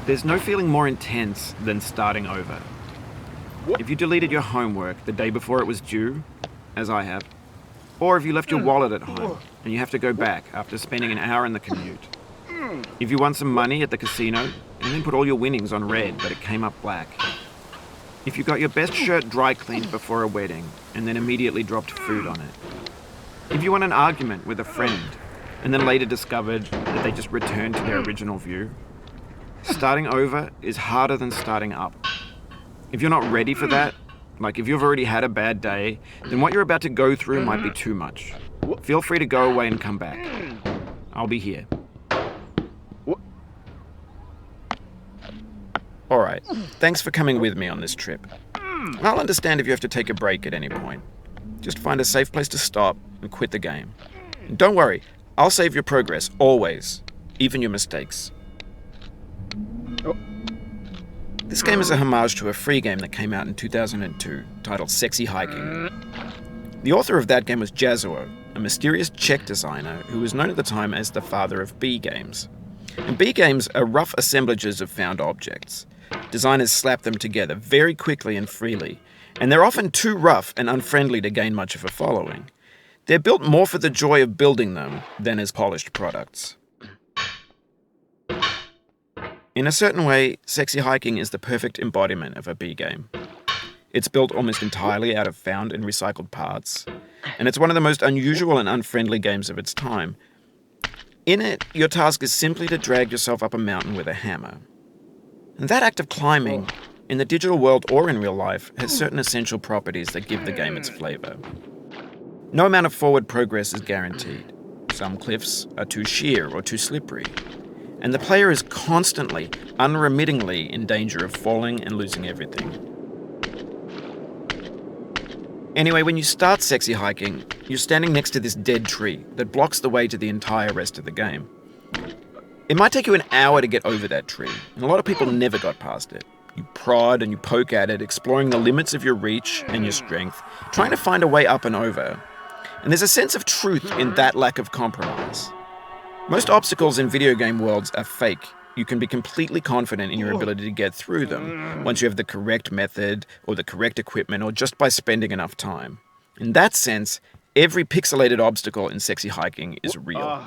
There's no feeling more intense than starting over. If you deleted your homework the day before it was due, as I have, or if you left your wallet at home and you have to go back after spending an hour in the commute. If you won some money at the casino and then put all your winnings on red but it came up black. If you got your best shirt dry cleaned before a wedding and then immediately dropped food on it. If you won an argument with a friend and then later discovered that they just returned to their original view. Starting over is harder than starting up. If you're not ready for that, like if you've already had a bad day, then what you're about to go through might be too much. Feel free to go away and come back. I'll be here. Alright, thanks for coming with me on this trip. I'll understand if you have to take a break at any point. Just find a safe place to stop and quit the game. And don't worry, I'll save your progress, always. Even your mistakes. This game is a homage to a free game that came out in 2002, titled Sexy Hiking. The author of that game was Jazuo, a mysterious Czech designer who was known at the time as the father of B games. And B games are rough assemblages of found objects. Designers slap them together very quickly and freely, and they're often too rough and unfriendly to gain much of a following. They're built more for the joy of building them than as polished products. In a certain way, Sexy Hiking is the perfect embodiment of a B game. It's built almost entirely out of found and recycled parts, and it's one of the most unusual and unfriendly games of its time. In it, your task is simply to drag yourself up a mountain with a hammer. And that act of climbing, in the digital world or in real life, has certain essential properties that give the game its flavor. No amount of forward progress is guaranteed. Some cliffs are too sheer or too slippery. And the player is constantly, unremittingly in danger of falling and losing everything. Anyway, when you start Sexy Hiking, you're standing next to this dead tree that blocks the way to the entire rest of the game. It might take you an hour to get over that tree, and a lot of people never got past it. You prod and you poke at it, exploring the limits of your reach and your strength, trying to find a way up and over. And there's a sense of truth in that lack of compromise. Most obstacles in video game worlds are fake. You can be completely confident in your ability to get through them once you have the correct method or the correct equipment or just by spending enough time. In that sense, every pixelated obstacle in Sexy Hiking is real.